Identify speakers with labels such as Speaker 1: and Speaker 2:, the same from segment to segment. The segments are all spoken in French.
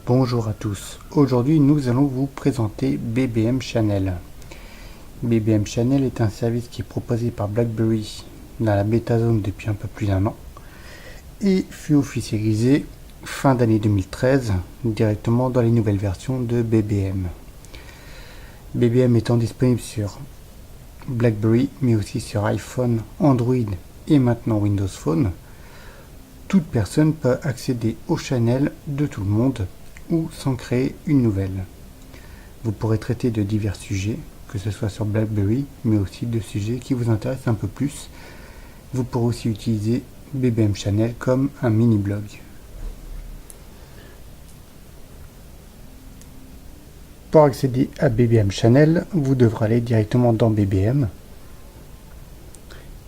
Speaker 1: Bonjour à tous, aujourd'hui nous allons vous présenter BBM Channel. BBM Channel est un service qui est proposé par BlackBerry dans la bêta zone depuis un peu plus d'1 an et fut officialisé fin d'année 2013 directement dans les nouvelles versions de BBM. BBM étant disponible sur BlackBerry mais aussi sur iPhone, Android et maintenant Windows Phone, toute personne peut accéder au channel de tout le monde ou sans créer une nouvelle. Vous pourrez traiter de divers sujets, que ce soit sur BlackBerry, mais aussi de sujets qui vous intéressent un peu plus. Vous pourrez aussi utiliser BBM Channel comme un mini-blog. Pour accéder à BBM Channel, vous devrez aller directement dans BBM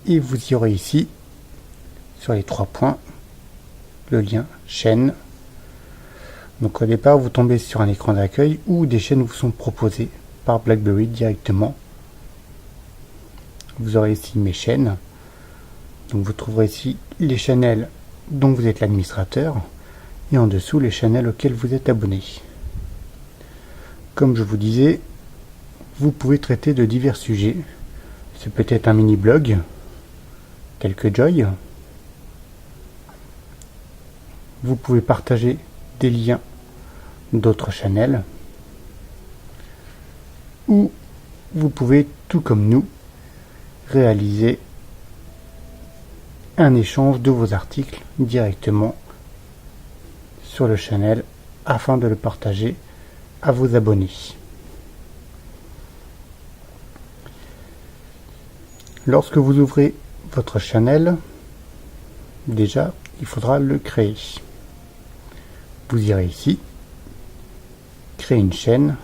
Speaker 1: et vous y aurez ici, sur les 3 points, le lien chaîne. Donc au départ, vous tombez sur un écran d'accueil où des chaînes vous sont proposées par BlackBerry directement. Vous aurez ici mes chaînes. Donc vous trouverez ici les channels dont vous êtes l'administrateur et en dessous les channels auxquels vous êtes abonné. Comme je vous disais, vous pouvez traiter de divers sujets. C'est peut-être un mini-blog, tel que Joy. Vous pouvez partager des liens d'autres channels, ou vous pouvez, tout comme nous, réaliser un échange de vos articles directement sur le channel afin de le partager à vos abonnés. Lorsque vous ouvrez votre channel, déjà, il faudra le créer. Vous irez ici, créer une chaîne,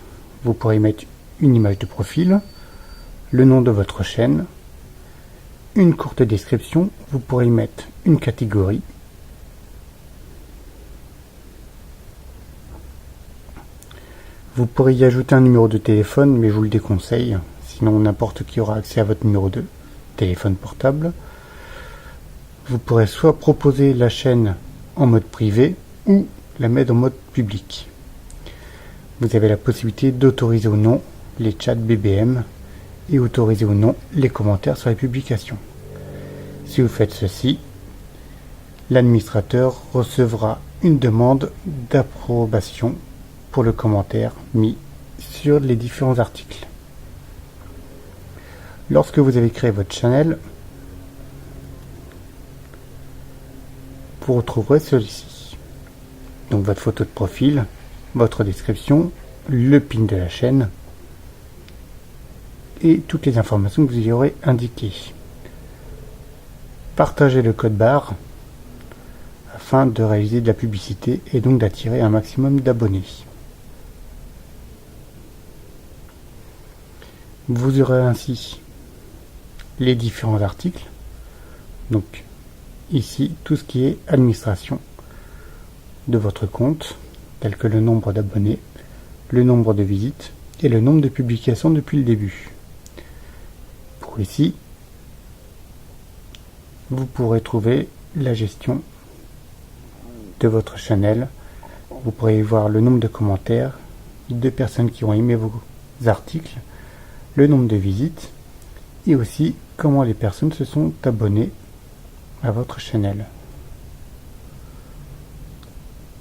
Speaker 1: vous pourrez mettre une image de profil, le nom de votre chaîne, une courte description, vous pourrez y mettre une catégorie, vous pourrez y ajouter un numéro de téléphone, mais je vous le déconseille, sinon n'importe qui aura accès à votre numéro de téléphone portable. Vous pourrez soit proposer la chaîne en mode privé ou la mettre en mode public. Vous avez la possibilité d'autoriser ou non les chats BBM et autoriser ou non les commentaires sur les publications. Si vous faites ceci, l'administrateur recevra une demande d'approbation pour le commentaire mis sur les différents articles. Lorsque vous avez créé votre channel, vous retrouverez celui-ci. Donc votre photo de profil, votre description, le pin de la chaîne et toutes les informations que vous y aurez indiquées. Partagez le code barre afin de réaliser de la publicité et donc d'attirer un maximum d'abonnés. Vous aurez ainsi les différents articles. Donc ici, tout ce qui est administration de votre compte, tel que le nombre d'abonnés, le nombre de visites et le nombre de publications depuis le début. Pour ici, vous pourrez trouver la gestion de votre channel. Vous pourrez voir le nombre de commentaires, de personnes qui ont aimé vos articles, le nombre de visites et aussi comment les personnes se sont abonnées à votre channel.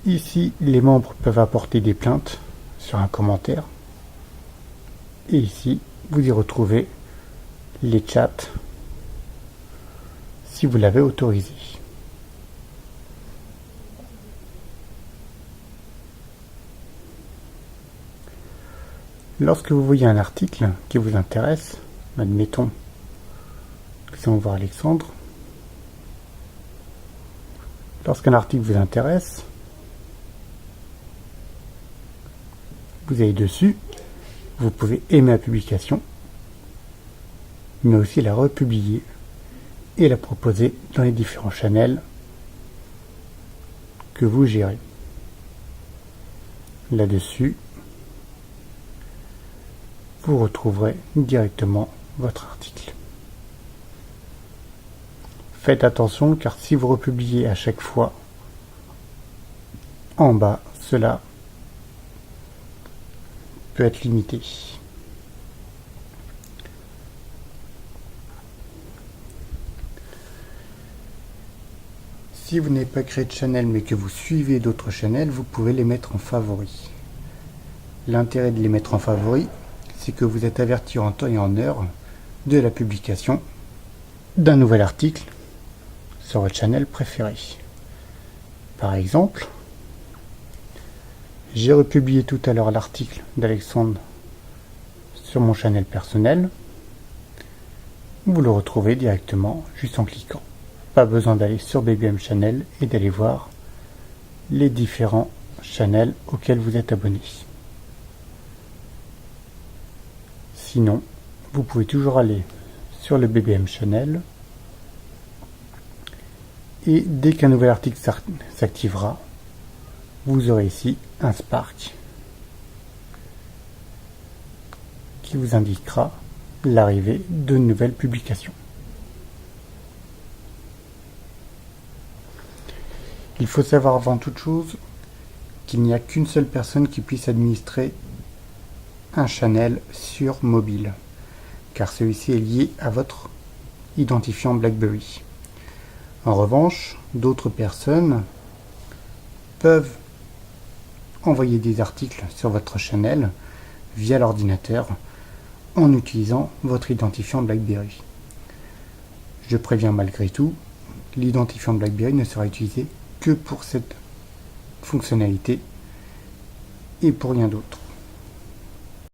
Speaker 1: Ici, les membres peuvent apporter des plaintes sur un commentaire. Et ici, vous y retrouvez les chats si vous l'avez autorisé. Lorsque vous voyez un article qui vous intéresse, admettons, nous allons voir Alexandre. Lorsqu'un article vous intéresse, vous allez dessus, vous pouvez aimer la publication, mais aussi la republier et la proposer dans les différents channels que vous gérez. Là-dessus, vous retrouverez directement votre article. Faites attention car si vous republiez à chaque fois en bas, cela peut être limité. Si vous n'avez pas créé de channel mais que vous suivez d'autres channels, vous pouvez les mettre en favoris. L'intérêt de les mettre en favoris, c'est que vous êtes averti en temps et en heure de la publication d'un nouvel article sur votre channel préféré. Par exemple, j'ai republié tout à l'heure l'article d'Alexandre sur mon channel personnel. Vous le retrouvez directement juste en cliquant. Pas besoin d'aller sur BBM Channel et d'aller voir les différents channels auxquels vous êtes abonné. Sinon, vous pouvez toujours aller sur le BBM Channel et dès qu'un nouvel article s'activera, vous aurez ici un Spark qui vous indiquera l'arrivée de nouvelles publications. Il faut savoir avant toute chose qu'il n'y a qu'une seule personne qui puisse administrer un channel sur mobile, car celui-ci est lié à votre identifiant BlackBerry. En revanche, d'autres personnes peuvent envoyer des articles sur votre channel via l'ordinateur en utilisant votre identifiant BlackBerry. Je préviens malgré tout, l'identifiant BlackBerry ne sera utilisé que pour cette fonctionnalité et pour rien d'autre.